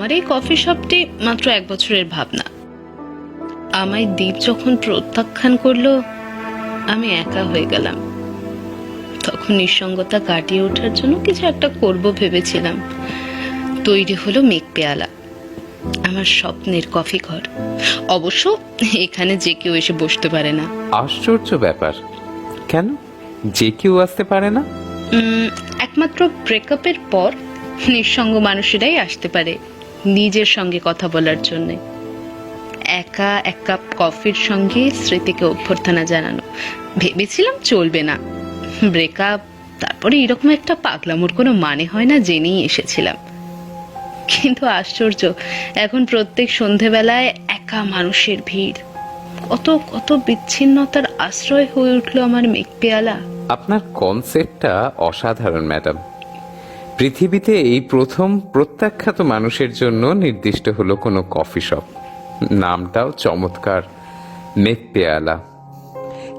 আমার এই কফি শপটি মাত্র 1 বছরের ভাবনা। আমায় দীপ যখন প্রত্যাখ্যান করলো, আমি একা হয়ে গেলাম। তখন নিঃসঙ্গতা কাটিয়ে ওঠার জন্য কিছু একটা করব ভেবেছিলাম। তৈরি হলো মেঘ পেয়ালা, আমার স্বপ্নের কফি ঘর। অবশ্য এখানে যে কেউ এসে বসতে পারে না। আশ্চর্য ব্যাপার, কেন যে কেউ আসতে পারে না? একমাত্র ব্রেকআপের পর নিঃসঙ্গ মানুষেরাই আসতে পারে নিজের সঙ্গে কথা বলার জন্য। একা 1 কাপ কফির সঙ্গে স্মৃতিকে অভ্যর্থনা জানানো ভেবেছিলাম চলবে না। ব্রেকআপ, তারপরে এরকম একটা পাগলামোর কোনো মানে হয় না জেনেই এসেছিলাম। কিন্তু আশ্চর্য, এখন প্রত্যেক সন্ধেবেলায় একা মানুষের ভিড়। কত কত বিচ্ছিন্নতার আশ্রয় হয়ে উঠলো আমার মেঘ পেয়ালা। আপনার কনসেপ্টটা অসাধারণ ম্যাডাম। পৃথিবীতে এই প্রথম প্রত্যাখ্যাত মানুষের জন্য নির্দিষ্ট হলো কোনো কফি শপ। নামটাও চমৎকার, মেঘ পেয়ালা।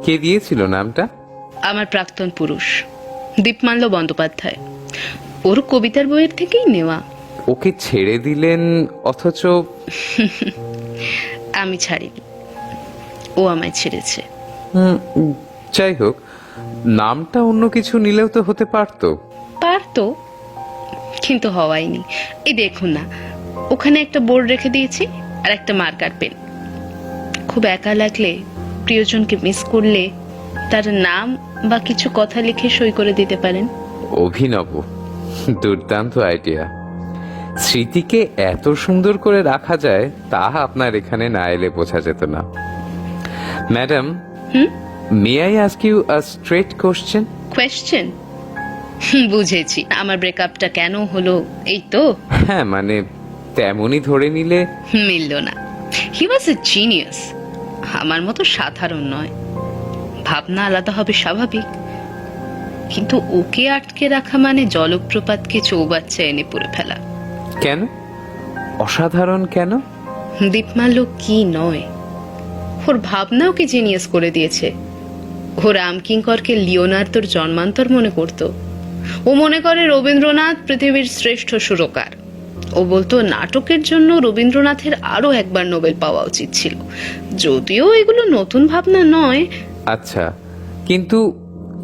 কে দিয়েছিল নামটা? আমার প্রাক্তন পুরুষ দীপমাল্য বন্দ্যোপাধ্যায়। ওর কবিতার বইয়ের থেকেই নেওয়া। ওকে ছেড়ে দিলেন, অথচ আমি ছাড়িনি, ও আমায় ছেড়েছে। যাই হোক, নামটা অন্য কিছু নিলেও তো হতে পারতো। পারতো, কিন্তু হওয়াইনি। এই দেখুন না, ওখানে একটা বোর্ড রেখে দিয়েছি আর একটা মার্কার পেন। খুব একা লাগলে, প্রিয়জনকে মিস করলে তার নাম বা কিছু কথা লিখে সই করে দিতে পারেন। অভিনব, দুর্দান্ত আইডিয়া। স্মৃতিকে এত সুন্দর করে রাখা যায় তা আপনার এখানে না এলে বোঝা যেত না। Madam, may I ask you a straight question? Question? বুঝেছি, আমার ব্রেকআপটা কেন হলো এই তো। হ্যাঁ, মানে তেমনই ধরে নিলে। মিলল না। হি ওয়াজ এ জিনিয়াস। আমার মতো সাধারণ নয়। ভাবনা আলাদা হবে স্বাভাবিক, কিন্তু ওকে আটকে রাখা মানে জলপ্রপাতকে চৌবাচ্চা এনে পড়ে ফেলা। কেন অসাধারণ? কেন? দীপমাল্য কি নয়, ওর ভাবনা ওকে জিনিয়াস করে দিয়েছে। ও রামকিঙ্করকে লিওনার্দোর জন্মান্তর মনে করত। ও মনে করে রবীন্দ্রনাথ পৃথিবীর শ্রেষ্ঠ সুরকার। ও বলতো নাটকের জন্য রবীন্দ্রনাথের আরো একবার নোবেল পাওয়া উচিত ছিল। যদিও এগুলো নতুন ভাবনা নয়। আচ্ছা, কিন্তু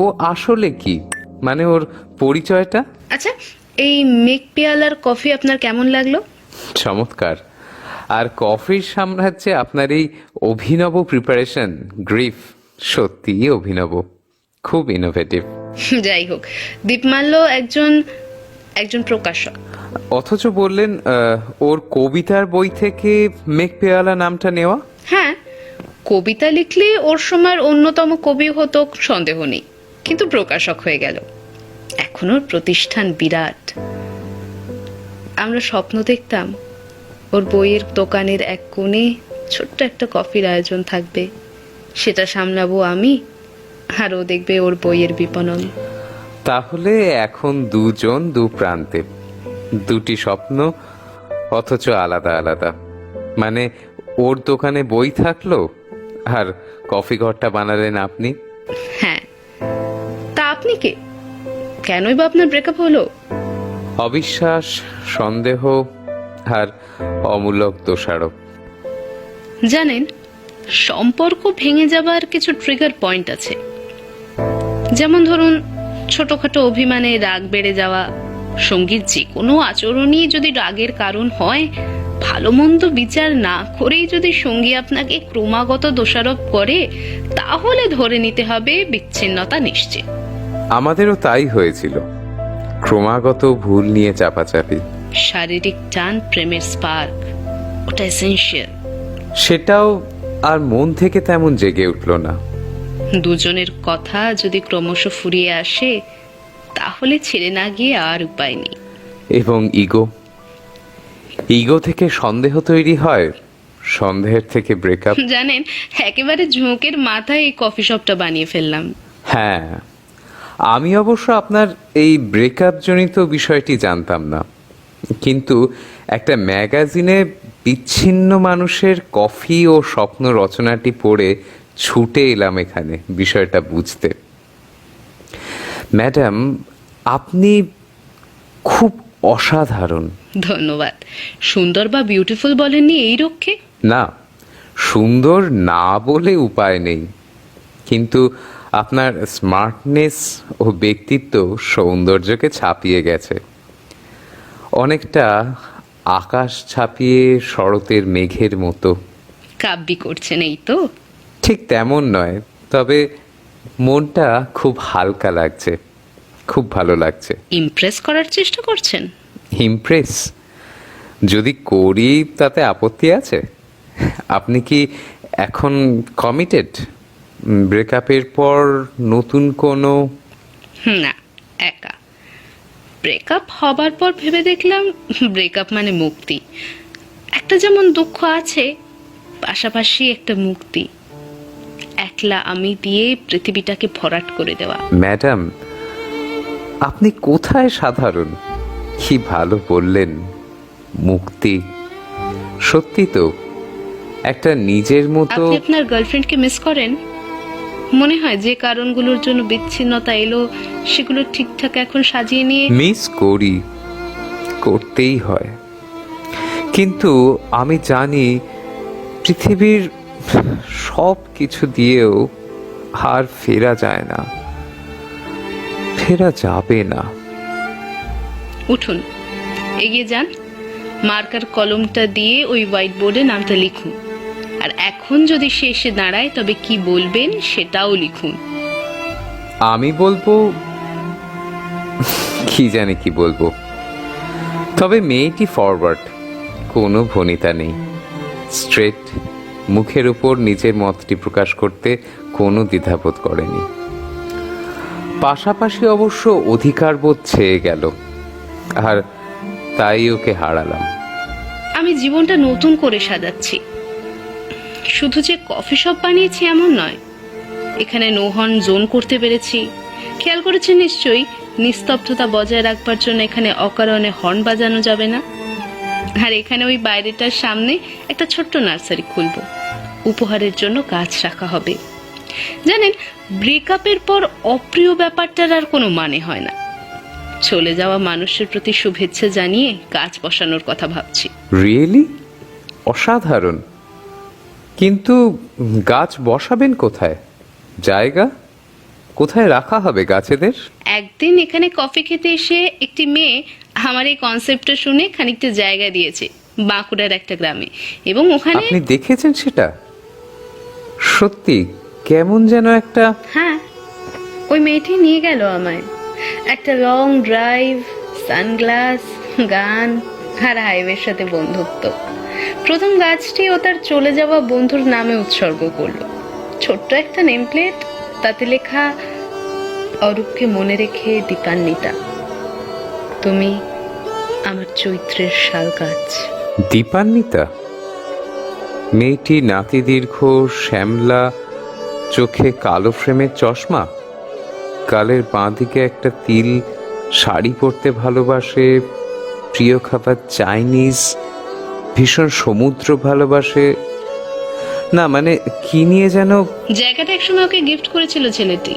ও আসলে কি, মানে ওর পরিচয়টা? আচ্ছা, এই মেঘ পেয়ালার কফি আপনার কেমন লাগলো? চমৎকার। আর কফির সাম্রাজ্যে আপনার এই অভিনব প্রিপারেশন, গ্রিফ, সত্যিই অভিনব, খুব ইনোভেটিভ। যাই হোক, দীপমাল্য একজন একজন প্রকাশক। অথচ বললেন ওর কবিতার বই থেকে মেঘ পেয়ালা নামটা নেওয়া। হ্যাঁ, কবিতা লিখলে ওর সময়ের অন্যতম কবি হতো সন্দেহ নেই, কিন্তু প্রকাশক হয়ে গেল। এখন ওর প্রতিষ্ঠান বিরাট। আমরা স্বপ্ন দেখতাম ওর বইয়ের দোকানের এক কোণে ছোট্ট একটা কফির আয়োজন থাকবে। সেটা সামলাবো আমি, আর ও দেখবে ওর বইয়ের বিপণন। তাহলে এখন দুজন দু প্রান্তে, দুটি স্বপ্ন, অথচ আলাদা আলাদা। মানে ওর দোকানে বই থাকলো আর কফি ঘরটা বানালেন আপনি। হ্যাঁ, তা আপনি কে? কেনই বা আপনার ব্রেকআপ হলো? অবিশ্বাস, সন্দেহ আর অমূলক দোষারোপ। জানেন, সম্পর্ক ভেঙে যাবার কিছু ট্রিগার পয়েন্ট আছে। যেমন ধরুন, ছোটখাটো অভিমানে রাগ বেড়ে যাওয়া। সঙ্গীর যে কোনো আচরণই যদি রাগের কারণ হয়, ভালো মন্দ বিচার না করেই যদি সঙ্গী আপনাকে ক্রমাগত দোষারোপ করে, তাহলে ধরে নিতে হবে বিচ্ছিন্নতা নিশ্চিত। আমাদেরও তাই হয়েছিল, ক্রমাগত ভুল নিয়ে চাপাচাপি। শারীরিক টান প্রেমের স্পার্ক, ওটা এসেনশিয়াল। সেটাও আর মন থেকে তেমন জেগে উঠল না। দুজনের কথা যদি ক্রমশ ফুরিয়ে আসে, তাহলে ছেড়ে না গিয়ে আর উপায় নেই। এবং ইগো থেকে সন্দেহ তৈরি হয়, সন্দেহের থেকে ব্রেকআপ। জানেন, একেবারে ঝোঁকের মাথায় এই কফি শপটা বানিয়ে ফেললাম। হ্যাঁ, আমি অবশ্য আপনার এই ব্রেকআপ জনিত বিষয়টি জানতাম না, কিন্তু একটা ম্যাগাজিনে বিচ্ছিন্ন মানুষের কফি ও স্বপ্ন রচনাটি পড়ে ছুটে এলাম এখানে বিষয়টা বুঝতে। ম্যাডাম, আপনি খুব অসাধারণ। ধন্যবাদ। সুন্দর বা বিউটিফুল বলেননি এই রক্ষে? না, সুন্দর না বলে উপায় নেই, কিন্তু আপনার স্মার্টনেস ও ব্যক্তিত্ব সৌন্দর্যকে ছাপিয়ে গেছে, অনেকটা আকাশ ছাপিয়ে শরতের মেঘের মতো। কাব্যি করছেন এই তো? ঠিক তেমন নয়, তবে মনটা খুব হালকা লাগছে, খুব ভালো লাগছে। ইমপ্রেস করার চেষ্টা করছেন? ইমপ্রেস যদি করি তাতে আপত্তি আছে? আপনি কি এখন কমিটেড? ব্রেকআপের পর নতুন কোনো? না, একা। ব্রেকআপ হবার পর ভেবে দেখলাম ব্রেকআপ মানে মুক্তি। একটা যেমন দুঃখ আছে, পাশাপাশি একটা মুক্তি। একলা আমি দিয়ে পৃথিবীটাকে ভরাট করে দেওয়া। ম্যাডাম, আপনি কোথায় সাধারণ? কি ভালো বললেন, মুক্তি। সত্যি তো, একটা নিজের মতো। আপনি আপনার গার্লফ্রেন্ডকে মিস করেন? মনে হয় যে কারণগুলোর জন্য বিচ্ছিন্নতা এলো সেগুলো ঠিকঠাক এখন সাজিয়ে নিয়ে। মিস করি, করতেই হয়, কিন্তু আমি জানি পৃথিবীর সব কিছু দিয়েও আর ফেরা যায় না, ফেরা যাবে না। উঠুন, এগিয়ে যান, মার্কার কলমটা দিয়ে ওই হোয়াইট বোর্ডে নামটা লিখুন। আর এখন যদি সে এসে দাঁড়ায় তবে কি বলবেন সেটাও লিখুন। আমি বলবো, কি জানি কি বলবো, তবে মেয়েটি ফরওয়ার্ড, কোনো ভনিতা নেই, স্ট্রেট, মুখের উপর নিজের মতটি প্রকাশ করতে কোনো দ্বিধাবোধ করেনি। পাশাপাশি অবশ্য অধিকারবোধ ছেয়ে গেল, আর তাই ওকে হারালাম। আমি জীবনটা নতুন করে সাজাচ্ছি। শুধু যে কফি শপ বানিয়েছি এমন নয়, এখানে নো হর্ন জোন করতে পেরেছি। খেয়াল করেছেন নিশ্চয়ই, নিস্তব্ধতা বজায় রাখবার জন্য এখানে অকারণে হর্ন বাজানো যাবে না। আর এখানে ওই বাইরেটার সামনে একটা ছোট্ট নার্সারি খুলবো, উপহারের জন্য গাছ রাখা হবে। জানেন, ব্রেকআপের পর অপ্রিয় ব্যাপারটার আর কোনো মানে হয় না। চলে যাওয়া মানুষের প্রতি শুভেচ্ছা জানিয়ে গাছ বসানোর কথা ভাবছি। রিয়েলি? অসাধারণ। কিন্তু গাছ বসাবেন কোথায়? জায়গা কোথায় রাখা হবে গাছেদের? একদিন এখানে কফি খেতে এসে একটি মেয়ে আমার এই কনসেপ্টটা শুনে খানিকটা জায়গা দিয়েছে বাঁকুড়ার একটা গ্রামে, এবং ওখানে। আপনি দেখেছেন সেটা? সত্যি কেমন যেন একটা। হ্যাঁ, ওই মেয়েটি নিয়ে গেল আমায়। একটা লং ড্রাইভ, সানগ্লাস, গান আর হাইওয়ের সাথে বন্ধুত্ব। প্রথম গাছটি ও তার চলে যাওয়া বন্ধুর নামে উৎসর্গ করলো। ছোট্ট একটা নেম প্লেট, তাতে লেখা, অরূপকে মনে রেখে দীপান্বিতা, তুমি আমার চৈত্রের শাল গাছ। দীপান্বিতা? মেয়েটি নাতি দীর্ঘ, শ্যামলা, চোখে কালো ফ্রেমের চশমা, গালের বাঁ দিকে একটা তিল, শাড়ি পরতে ভালোবাসে, প্রিয় খাবার চাইনিজ, ভীষণ সমুদ্র ভালোবাসে। না মানে কি নিয়ে যেন। জায়গাটা একসময় ওকে গিফট করেছিল ছেলেটি।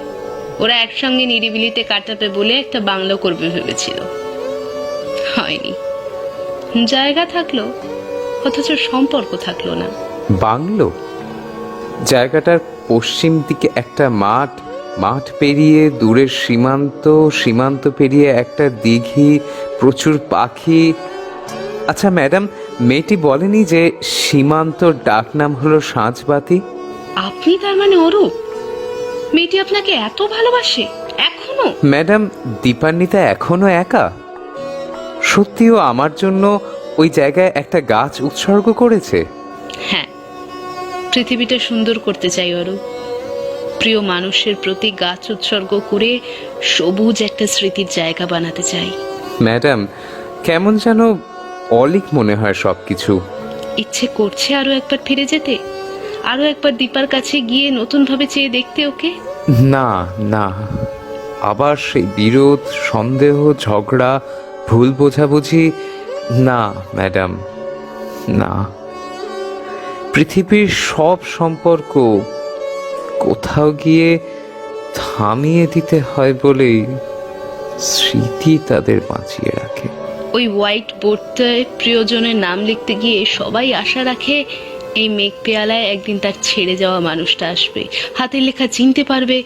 ওরা একসঙ্গে নিরিবিলিতে কাটাবে বলে একটা বাংলো করবে ভেবেছিল, হয়নি। জায়গা থাকলো অথচ সম্পর্ক থাকলো না। বাংলো? জায়গাটার পশ্চিম দিকে একটা মাঠ, মাঠ পেরিয়ে দূরের সীমান্ত, সীমান্ত পেরিয়ে একটা দিঘি, প্রচুর পাখি। আচ্ছা ম্যাডাম, মেয়েটি বলেনি যে সীমান্তর ডাকনাম হলো সাঁঝবাতি? আপনি তার মানে অরূপ? মেয়েটি আপনাকে এত ভালোবাসে এখনো? ম্যাডাম, দীপান্বিতা এখনো একা? সত্যিও আমার জন্য ওই জায়গায় একটা গাছ উৎসর্গ করেছে? হ্যাঁ, পৃথিবীটা সুন্দর করতে চাই অরূপ। প্রিয় মানুষের প্রতি গাছ উৎসর্গ করে সবুজ একটা স্মৃতির জায়গা বানাতে চাই। ম্যাডাম, কেমন যেন অলিক মনে হয় সবকিছু। ইচ্ছে করছে আরো একবার ফিরে যেতে, আরো একবার দীপার কাছে গিয়ে নতুন ভাবে চেয়ে দেখতে ওকে। না না, আবার সেই বিরোধ, সন্দেহ, ঝগড়া, ভুল বোঝাবুঝি। না ম্যাডাম, না। পৃথিবীর সব সম্পর্ক কোথাও গিয়ে থামিয়ে দিতে হয় বলেই স্মৃতি তাদের বাঁচিয়ে রাখে। ওই হোয়াইট বোর্ডটায় প্রিয়জনের নাম লিখতে গিয়ে সবাই আশা রাখে এই মেঘ পেয়ালায় একদিন তার ছেড়ে যাওয়া মানুষটা আসবে, হাতের লেখা চিনতে পারবে।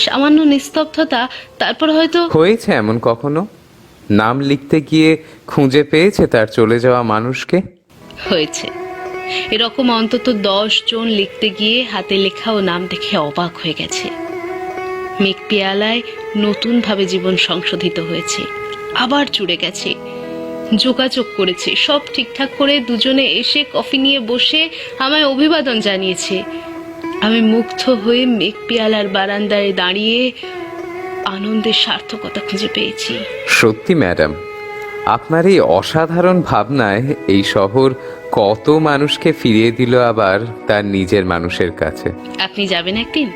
সামান্য নিস্তব্ধতা, তারপর হয়তো হয়েছে এমন কখনো? নাম লিখতে গিয়ে খুঁজে পেয়েছে তার চলে যাওয়া মানুষকে? হয়েছে। এরকম অন্তত 10 জন লিখতে গিয়ে হাতে লেখা ও নাম দেখে অবাক হয়ে গেছে। মেঘ পেয়ালায় নতুন ভাবে জীবন সংশোধিত হয়েছে, আবার জুড়ে গেছে, যোগাযোগ করেছে, সব ঠিকঠাক করে দুজনে এসে কফি নিয়ে বসে আমায় অভিবাদন জানিয়েছে। আমি মুগ্ধ হয়ে মেঘ পেয়ালার বারান্দায় দাঁড়িয়ে আনন্দের সার্থকতা খুঁজে পেয়েছি। সত্যি ম্যাডাম, আপনার এই অসাধারণ ভাবনায় এই শহর কত মানুষকে ফিরিয়ে দিল আবার তার নিজের মানুষের কাছে। আপনি যাবেন একদিন?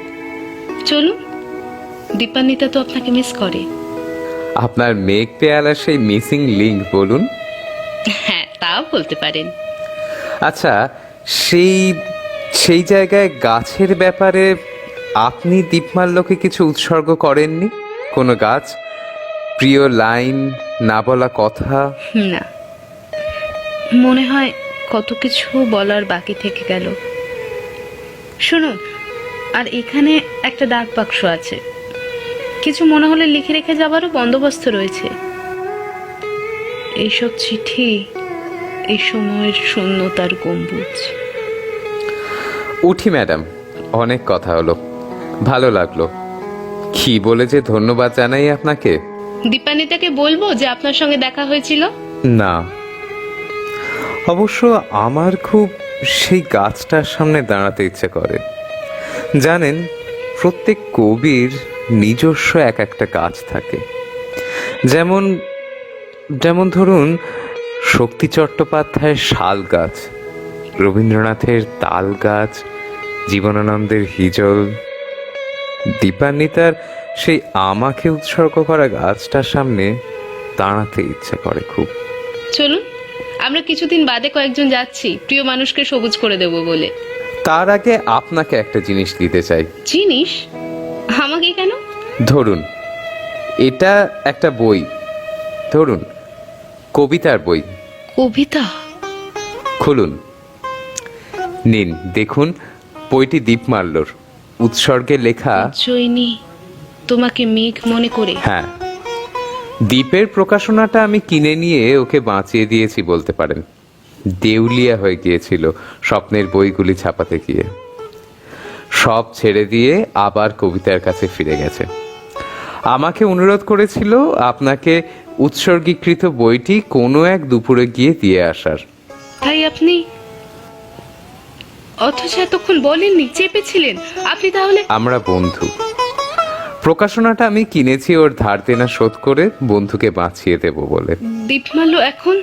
চলুন, দীপান্বিতা তো আপনাকে মিস করে। আপনার মেঘ পেয়ালার সেই মিসিং লিঙ্ক বলুন। হ্যাঁ, তাও বলতে পারেন। আচ্ছা, সেই সেই জায়গায় গাছের ব্যাপারে আপনি দীপমাল্যকে কিছু উৎসর্গ করেননি? কোনো গাছ, প্রিয় লাইন, না বলা কথা? না, মনে হয় কত কিছু বলার বাকি থেকে গেল। শুনুন, আর এখানে একটা ডাক বাক্স আছে, কিছু মনে হলে লিখে রেখে যাবারও বন্দোবস্ত রয়েছে। এইসব চিঠি এই সময়ের শূন্যতার গম্বুজ। উঠি ম্যাডাম, অনেক কথা হলো, ভালো লাগলো। কি বলে যে ধন্যবাদ জানাই আপনাকে। দীপান্বিতাকে বলবো যে আপনার সঙ্গে দেখা হয়েছিল? না, অবশ্য আমার খুব সেই গাছটার সামনে দাঁড়াতে ইচ্ছে করে। জানেন, প্রত্যেক কবির নিজস্ব এক একটা গাছ থাকে। যেমন যেমন ধরুন, শক্তি চট্টোপাধ্যায়ের শাল গাছ, রবীন্দ্রনাথের তাল গাছ, জীবনানন্দের হিজল। দীপান্বিতার সেই আমাকে উৎসর্গ করা গাছটার সামনে দাঁড়াতে ইচ্ছে করে খুব। চলুন, আমরা কিছুদিন বাদে কয়েকজন যাচ্ছি প্রিয় মানুষকে সবুজ করে দেব বলে। তার আগে আপনাকে একটা জিনিস দিতে চাই। জিনিস? আমাকে কেন? ধরুন, এটা একটা বই, ধরুন কবিতার বই। কবিতা? খুলুন, নিন, দেখুন বইটি দীপমাল্যর, উৎসর্গে লেখা। জৈনী, তোমাকে মেঘ মনে করে। হ্যাঁ, দ্বীপের প্রকাশনাটা আমি কিনে নিয়ে ওকে বাঁচিয়ে দিয়েছি বলতে পারেন। দেউলিয়া হয়ে গিয়েছিল স্বপ্নের বইগুলি ছাপাতে গিয়ে। সব ছেড়ে দিয়ে আবার কবিতার কাছে ফিরে গেছে। আমাকে অনুরোধ করেছিল আপনাকে উৎসর্গীকৃত বইটি কোনো এক দুপুরে গিয়ে দিয়ে আসার। তাই আপনি? অথচ এতক্ষণ বলেননি, চেপেছিলেন আপনি। তাহলে আমরা বন্ধু। প্রকাশনাটা আমি কিনেছি ওর ধার দেনা শোধ করে বন্ধুকে বাঁচিয়ে দেব বলে। দীপমাল্য এখন?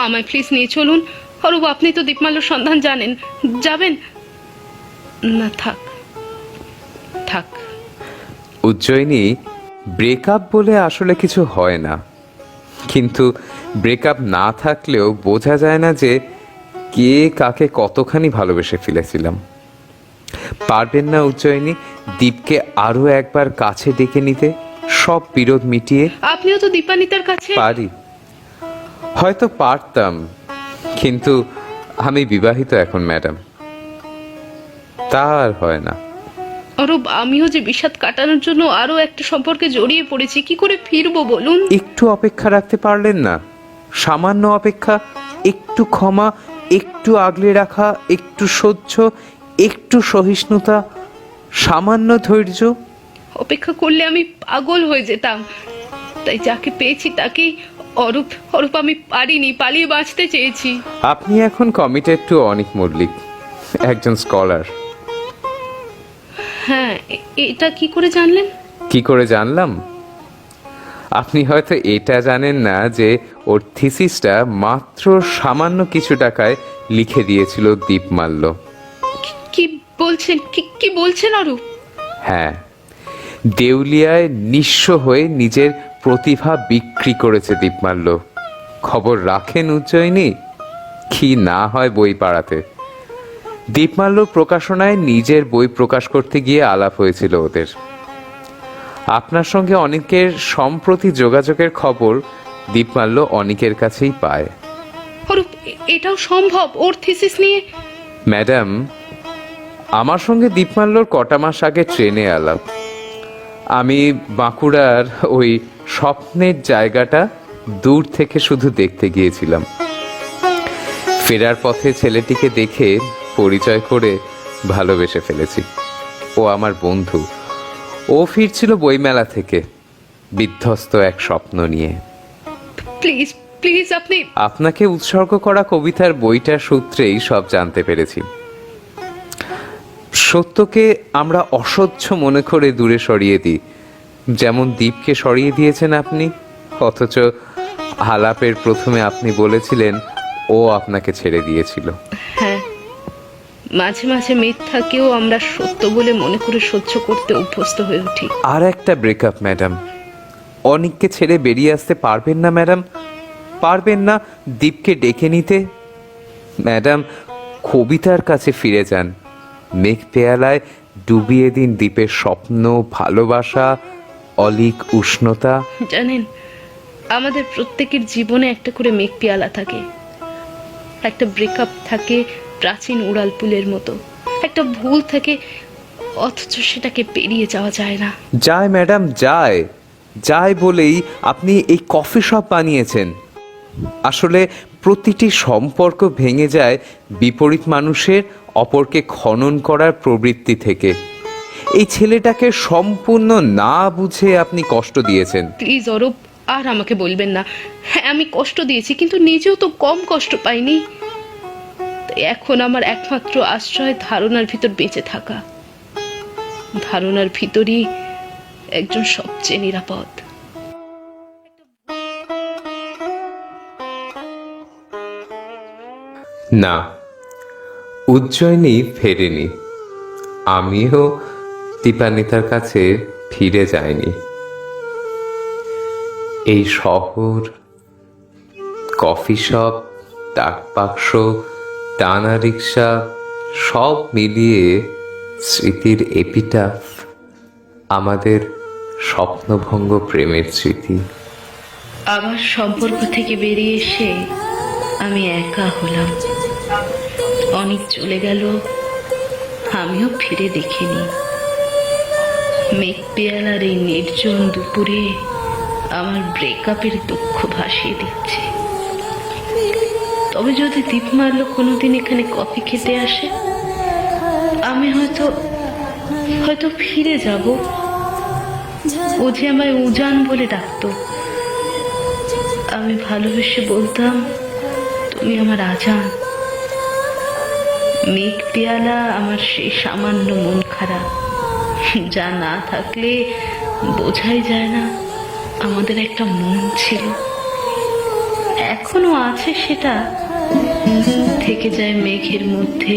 আমায় প্লিজ নিয়ে চলুন। অরূপ, আপনি তো দীপমাল্যর সন্ধান জানেন, যাবেন না? থাক থাক। উজ্জয়িনী, ব্রেকআপ বলে আসলে কিছু হয় না, কিন্তু ব্রেকআপ না থাকলেও বোঝা যায় না যে কে কাকে কতখানি ভালোবেসে ফেলেছিলাম। পারবেন না উজ্জয়িনী দীপকে আরো একবার কাছে ডেকে নিতে, সব বিরোধ মিটিয়ে? আপনিও তো দীপান্বিতার কাছে। পারি, হয়তো পারতাম, কিন্তু আমি বিবাহিত এখন ম্যাডাম, তা আর হয় না। অরূপ, আমিও যে বিষাদ কাটানোর জন্য আরো একটা সম্পর্কে জড়িয়ে পড়েছি, কি করে ফিরবো বলুন? একটু অপেক্ষা রাখতে পারলেন না? সামান্য অপেক্ষা, একটু ক্ষমা, একটু আগলে রাখা, একটু সহ্য, একটু সহিষ্ণুতা, সামান্য ধৈর্য। অপেক্ষা করলে আমি পাগল হয়ে যেতাম, তাই যাকে পেয়েছি তাকেই। অরূপ, অরূপ, আমি পারিনি, পালিয়ে বাঁচতে চেয়েছি। আপনি এখন কমিটেড টু অনিক মল্লিক, একজন স্কলার। হ্যাঁ, এটা কি করে জানলেন? কি করে জানলাম? আপনি হয়তো এটা জানেন না যে ওর থিসিসটা মাত্র সামান্য কিছু টাকায় লিখে দিয়েছিল দীপমাল্য। কি বলছেন? কি বলছেন অরূপ? হ্যাঁ, দেউলিয়ায় নিঃস্ব হয়ে নিজের প্রতিভা বিক্রি করেছে দীপমাল্য। খবর রাখেন উজ্জয়িনী? কি না হয় বই পাড়াতে। দীপমাল্য প্রকাশনায় নিজের বই প্রকাশ করতে গিয়ে আলাপ হয়েছিল ওদের। আপনার সঙ্গে অনেকের সম্প্রতি যোগাযোগের খবর দীপমাল্য অনিকের কাছেই পায়। অরূপ, এটাও সম্ভব? ওর থিসিস নিয়ে? ম্যাডাম, আমার সঙ্গে দীপমাল্যর কটা মাস আগে ট্রেনে আলাপ। আমি বাঁকুড়ার ওই স্বপ্নের জায়গাটা দূর থেকে শুধু দেখতে গিয়েছিলাম। ফেরার পথে ছেলেটিকে দেখে পরিচয় করে ভালোবেসে ফেলেছি। ও আমার বন্ধু। ও ফিরছিল বইমেলা থেকে বিধ্বস্ত এক স্বপ্ন নিয়ে। প্লিজ প্লিজ, আপনি... আপনাকে উৎসর্গ করা কবিতার বইটার সূত্রেই সব জানতে পেরেছি। সত্যকে আমরা অসহ্য মনে করে দূরে সরিয়ে দিই, যেমন দ্বীপকে সরিয়ে দিয়েছেন আপনি। অথচ আলাপের প্রথমে আপনি বলেছিলেন ও আপনাকে ছেড়ে দিয়েছিল। হ্যাঁ, মাঝে মাঝে মিথ্যাকেও আমরা সত্য বলে মনে করে সহ্য করতে অভ্যস্ত হয়ে উঠি। আর একটা ব্রেকআপ ম্যাডাম। অনিককে ছেড়ে বেরিয়ে আসতে পারবেন না ম্যাডাম? পারবেন না দ্বীপকে ডেকে নিতে? ম্যাডাম, কবিতার কাছে ফিরে যান। মেঘ পেয়ালায় ডুবিয়ে দিন দ্বীপের স্বপ্ন, ভালোবাসা, অলিক উষ্ণতা। জানেন, আমাদের প্রত্যেকের জীবনে একটা করে মেঘ পেয়ালা থাকে। একটা ব্রেকআপ থাকে প্রাচীন উড়ালপুলের মতো। একটা ভুল থাকে, অথচ সেটাকে পেরিয়ে যাওয়া যায় না। যায় ম্যাডাম, যায়। যায় বলেই আপনি এই কফি শপ বানিয়েছেন। আসলে প্রতিটি সম্পর্ক ভেঙে যায় বিপরীত মানুষের অপরকে খনন করার প্রবৃত্তি থেকে। এই ছেলেটাকে সম্পূর্ণ না বুঝে আপনি কষ্ট দিয়েছেন। প্লিজ অরূপ, আর আমাকে বলবেন না। হ্যাঁ, আমি কষ্ট দিয়েছি, কিন্তু নিজেও তো কম কষ্ট পাইনি। তাই এখন আমার একমাত্র আশ্রয় ধারণার ভিতর বেঁচে থাকা। ধারণার ভিতরই একজন সবচেয়ে নিরাপদ। না, উজ্জয়িনী ফেরেনি। আমিও দীপান্বিতার কাছে ফিরে যাইনি। এই শহর, কফি শপ, ডাকবাক্স, টানা রিক্সা, সব মিলিয়ে স্মৃতির এপিটাফ আমাদের স্বপ্নভঙ্গ প্রেমের স্মৃতি। আবার সম্পর্ক থেকে বেরিয়ে এসে আমি একা হলাম। অনেক চলে গেল, আমিও ফিরে দেখিনি। মেঘ পেয়ালার এই নির্জন দুপুরে আমার ব্রেকআপের দুঃখ ভাসিয়ে দিচ্ছে। তবে যদি দীপমাল্য কোনোদিন এখানে কফি খেতে আসে, আমি হয়তো ফিরে যাব। ও যে আমায় উজান বলে ডাকতো। আমি ভালোবেসে বলতাম, তুমি আমার আজান। মেঘ পেয়ালা আমার সেই সামান্য মন খারাপ, যা না থাকলে বোঝাই যায় না আমাদের একটা মন ছিল। এখনো আছে, সেটা থেকে যায় মেঘের মধ্যে।